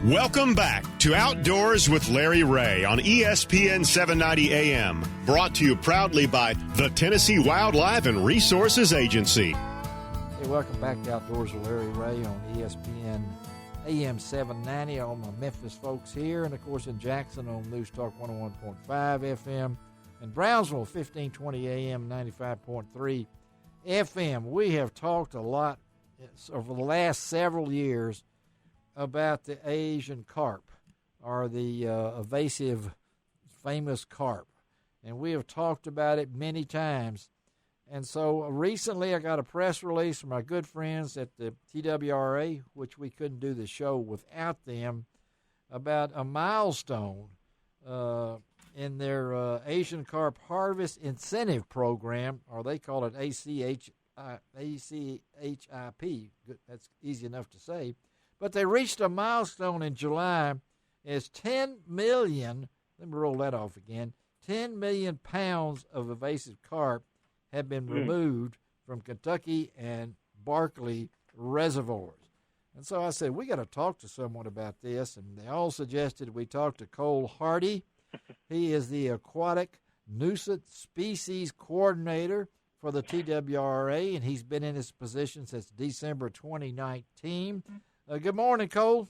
Welcome back to Outdoors with Larry Ray on ESPN 790 AM, brought to you proudly by the Tennessee Wildlife and Resources Agency. Hey, welcome back to Outdoors with Larry Ray on ESPN AM 790. All my Memphis folks here, and of course in Jackson on News Talk 101.5 FM, and Brownsville 1520 AM 95.3 FM. We have talked a lot over the last several years about the Asian carp, or the evasive famous carp. And we have talked about it many times. And so recently I got a press release from our good friends at the TWRA, which we couldn't do the show without them, about a milestone in their Asian Carp Harvest Incentive Program, or they call it ACHIP. That's easy enough to say. But they reached a milestone in July as 10 million, let me roll that off again, 10 million pounds of evasive carp have been removed from Kentucky and Barkley reservoirs. And so I said, we got to talk to someone about this, and they all suggested we talk to Cole Harty. He is the Aquatic Nuisance Species Coordinator for the TWRA, and he's been in his position since December 2019. Good morning, Cole.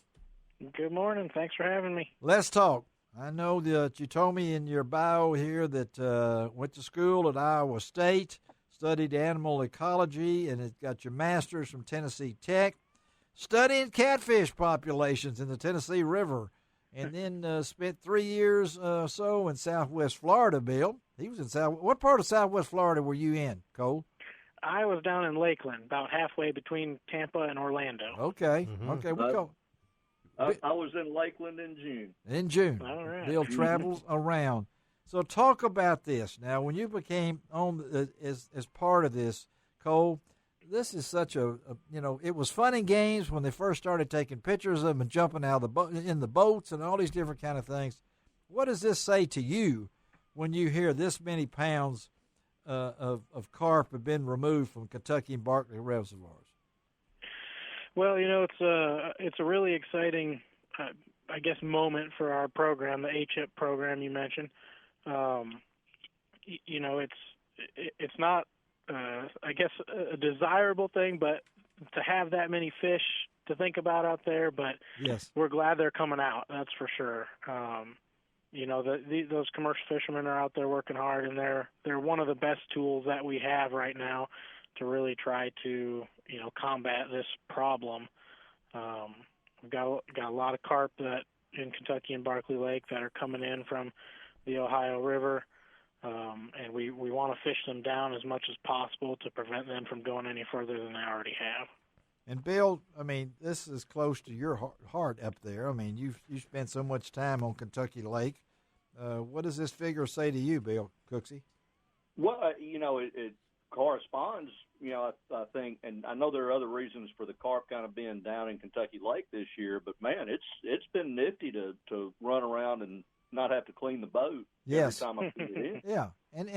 Good morning. Thanks for having me. Let's talk. I know that you told me in your bio here that went to school at Iowa State, studied animal ecology, and it got your master's from Tennessee Tech, studying catfish populations in the Tennessee River, and then spent 3 years so in Southwest Florida, Bill. He was in What part of Southwest Florida were you in, Cole? I was down in Lakeland, about halfway between Tampa and Orlando. Okay. Okay. I was in Lakeland in June. In June. All right. Bill travels around. So talk about this. Now, when you became on as part of this, Cole, this is such it was fun and games when they first started taking pictures of them and jumping out of in the boats and all these different kind of things. What does this say to you when you hear this many pounds of carp have been removed from Kentucky and Barkley reservoirs? Well, it's a really exciting, moment for our program, the ACHIP program you mentioned. It's not, a desirable thing, but to have that many fish to think about out there. But yes, we're glad they're coming out. That's for sure. Those commercial fishermen are out there working hard, and they're one of the best tools that we have right now to really try to combat this problem. We've got a lot of carp that in Kentucky and Barkley Lake that are coming in from the Ohio River, and we want to fish them down as much as possible to prevent them from going any further than they already have. And Bill, this is close to your heart up there. You spent so much time on Kentucky Lake. What does this figure say to you, Bill Cooksey? Well, it corresponds, I think, and I know there are other reasons for the carp kind of being down in Kentucky Lake this year, but man, it's been nifty to run around and not have to clean the boat every time I put it in. Yeah, and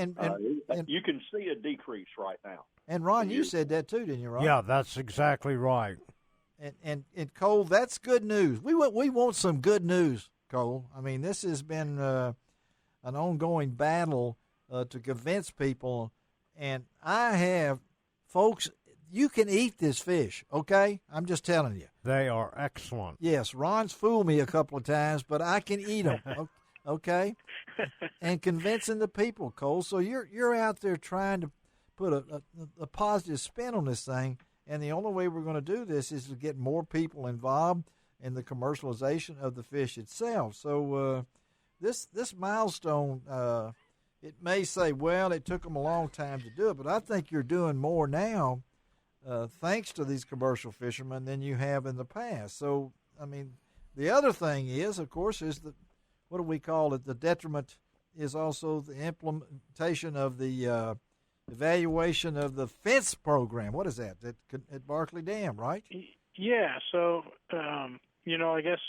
you can see a decrease right now. And Ron, you said that too, didn't you, Ron? Yeah, that's exactly right. And Cole, that's good news. We want some good news, Cole. This has been an ongoing battle to convince people. And I have, folks, you can eat this fish, okay? I'm just telling you. They are excellent. Yes, Ron's fooled me a couple of times, but I can eat them, okay? And convincing the people, Cole. So you're out there trying to put a positive spin on this thing, and the only way we're going to do this is to get more people involved in the commercialization of the fish itself. So this milestone, it may say, well, it took them a long time to do it, but I think you're doing more now thanks to these commercial fishermen than you have in the past. So, the other thing is, of course, is what do we call it? The detriment is also the implementation of the evaluation of the fence program. What is that? At Barkley Dam, right? Yeah. So, I guess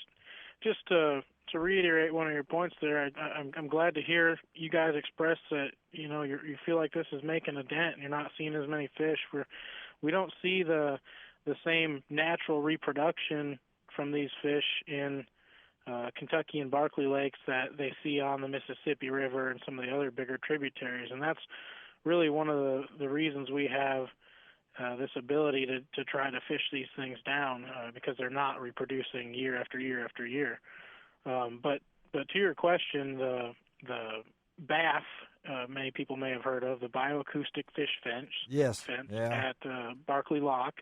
just to reiterate one of your points there, I'm glad to hear you guys express that you feel like this is making a dent and you're not seeing as many fish. We don't see the same natural reproduction from these fish in Kentucky and Barkley lakes that they see on the Mississippi River and some of the other bigger tributaries. And that's really one of the reasons we have this ability to try to fish these things down, because they're not reproducing year after year after year. But to your question, the BAF, many people may have heard of, the bioacoustic fish fence, at Barkley Lock.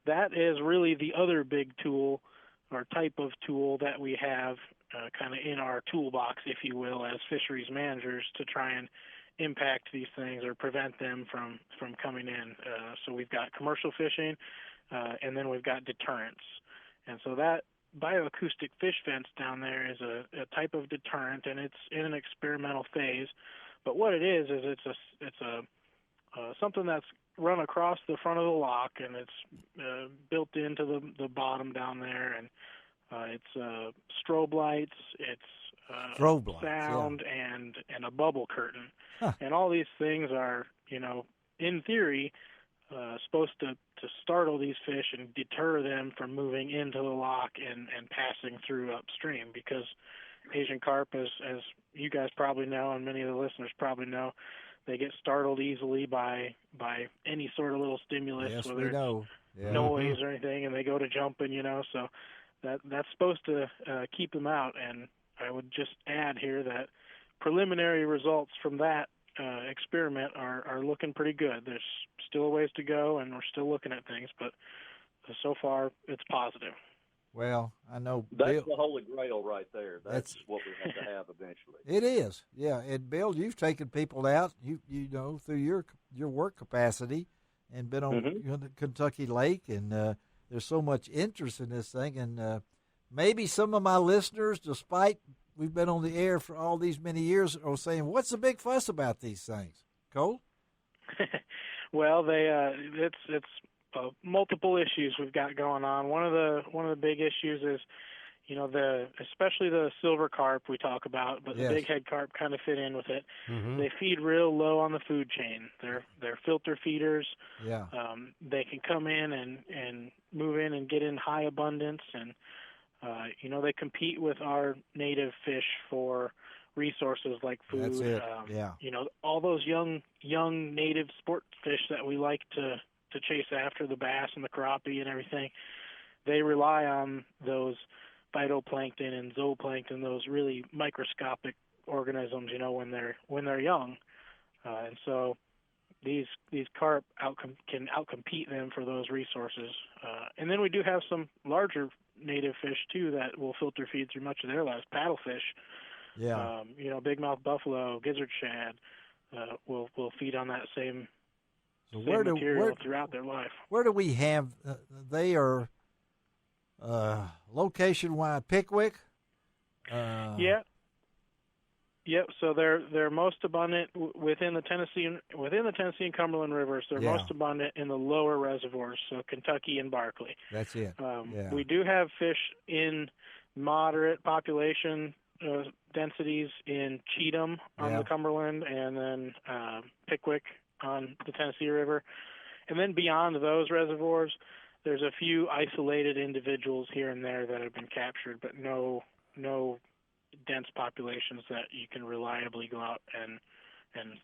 That is really the other big tool or type of tool that we have kind of in our toolbox, if you will, as fisheries managers to try and impact these things or prevent them from coming in. So we've got commercial fishing, and then we've got deterrence. And so that bioacoustic fish fence down there is a type of deterrent, and it's in an experimental phase. But what it is it's something that's run across the front of the lock, and it's built into the bottom down there, and it's strobe lights, it's sound, and a bubble curtain. Huh. And all these things are, in theory, supposed to startle these fish and deter them from moving into the lock and passing through upstream, because Asian carp, as you guys probably know, and many of the listeners probably know, they get startled easily by any sort of little stimulus, whether it's noise or anything, and they go to jumping, so that's supposed to keep them out. And I would just add here that preliminary results from that experiment are looking pretty good. There's still a ways to go, and we're still looking at things, but so far it's positive. Well, I know that's the holy grail right there. That's what we have to have eventually. It is, yeah. And Bill, you've taken people out, you know, through your work capacity, and been on the Kentucky Lake, and there's so much interest in this thing, and maybe some of my listeners, despite we've been on the air for all these many years, are saying, "What's the big fuss about these things?" Cole? Well, it's multiple issues we've got going on. One of the big issues is, especially the silver carp we talk about, but the big head carp kind of fit in with it. Mm-hmm. They feed real low on the food chain. They're filter feeders. Yeah. They can come in and move in and get in high abundance, and they compete with our native fish for resources like food. That's it. All those young native sport fish that we like to chase after, the bass and the crappie and everything, they rely on those phytoplankton and zooplankton, those really microscopic organisms, when they're young, and so these carp can outcompete them for those resources. And then we do have some larger native fish too that will filter feed through much of their lives. Paddlefish, bigmouth buffalo, gizzard shad, will feed on that same material throughout their life. Where do we have? They are location-wise, Pickwick. Yep. So they're most abundant within the Tennessee and Cumberland rivers. They're most abundant in the lower reservoirs, so Kentucky and Barkley. That's it. We do have fish in moderate population densities in Cheatham on the Cumberland, and then Pickwick on the Tennessee River. And then beyond those reservoirs, there's a few isolated individuals here and there that have been captured, but no dense populations that you can reliably go out and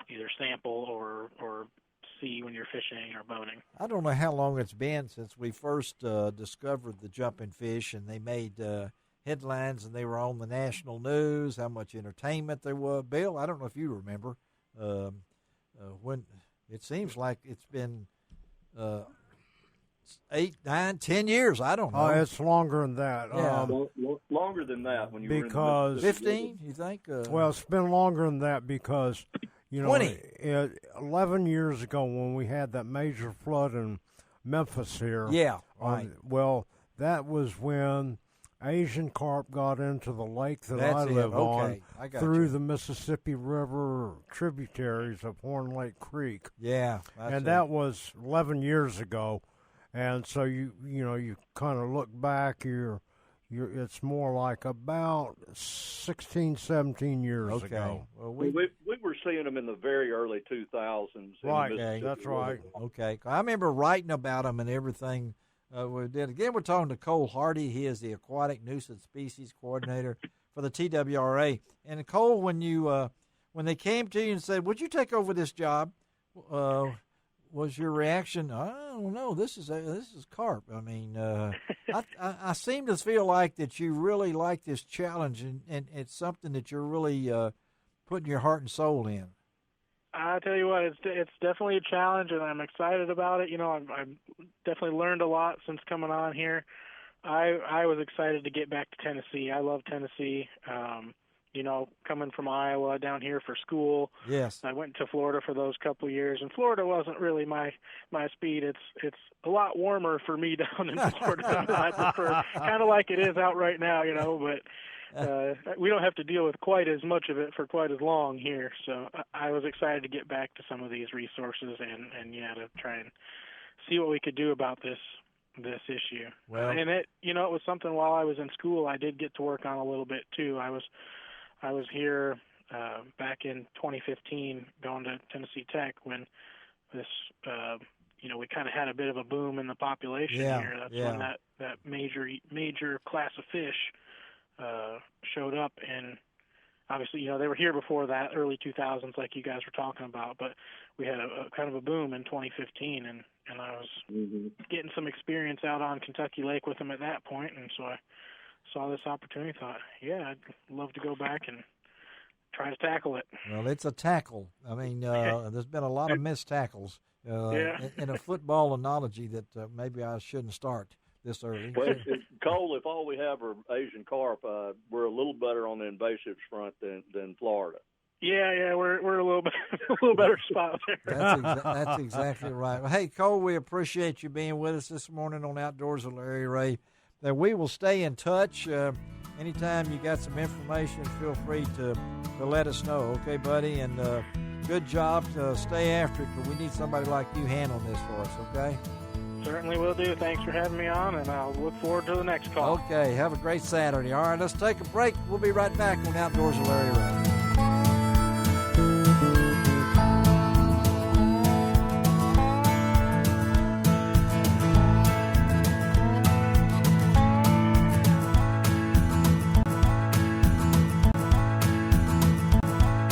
either sample or see when you're fishing or boating. I don't know how long it's been since we first discovered the jumping fish, and they made headlines and they were on the national news, how much entertainment there was. Bill, I don't know if you remember when it seems like it's been 8, 9, 10 years. I don't know. Oh, it's longer than that. Yeah. Longer than that when you were in 15, you think? Well, it's been longer than that because, 20. 11 years ago when we had that major flood in Memphis here. Yeah, right. That was when Asian carp got into the lake that I live on through the Mississippi River tributaries of Horn Lake Creek. Yeah. That was 11 years ago. And so you kind of look back, it's more like about 16, 17 years ago. Well, we were seeing them in the very early 2000s. Right, that's right. Okay. I remember writing about them and everything we did. Again, we're talking to Cole Harty. He is the Aquatic Nuisance Species Coordinator for the TWRA. And Cole, when they came to you and said, "Would you take over this job?" Was your reaction? I don't know. This is carp. I mean, I seem to feel like that you really like this challenge, and it's something that you're really putting your heart and soul in. I tell you what, it's definitely a challenge, and I'm excited about it. You know, I've definitely learned a lot since coming on here. I was excited to get back to Tennessee. I love Tennessee. You know, coming from Iowa down here for school. Yes. I went to Florida for those couple of years, and Florida wasn't really my speed. It's a lot warmer for me down in Florida than I prefer, kind of like it is out right now, you know, but we don't have to deal with quite as much of it for quite as long here. So I was excited to get back to some of these resources and to try and see what we could do about this issue. Well, and it was something while I was in school I did get to work on a little bit too. I was here back in 2015 going to Tennessee Tech when this, we kind of had a bit of a boom in the population here. That's when that major class of fish showed up. And obviously, they were here before that, early 2000s, like you guys were talking about. But we had a kind of a boom in 2015, and I was getting some experience out on Kentucky Lake with them at that point. And so I saw this opportunity, thought, I'd love to go back and try to tackle it. Well, it's a tackle. I mean, there's been a lot of missed tackles in a football analogy that maybe I shouldn't start this early. Well, Cole, if all we have are Asian carp, we're a little better on the invasives front than Florida. Yeah, we're a little better spot there. That's exactly right. Well, hey, Cole, we appreciate you being with us this morning on Outdoors with Larry Ray. That we will stay in touch. Anytime you got some information, feel free to let us know, okay, buddy? And good job to stay after it, because we need somebody like you handling this for us, okay? Certainly will do. Thanks for having me on, and I'll look forward to the next call. Okay, have a great Saturday. All right, let's take a break. We'll be right back on Outdoors with Larry Ray.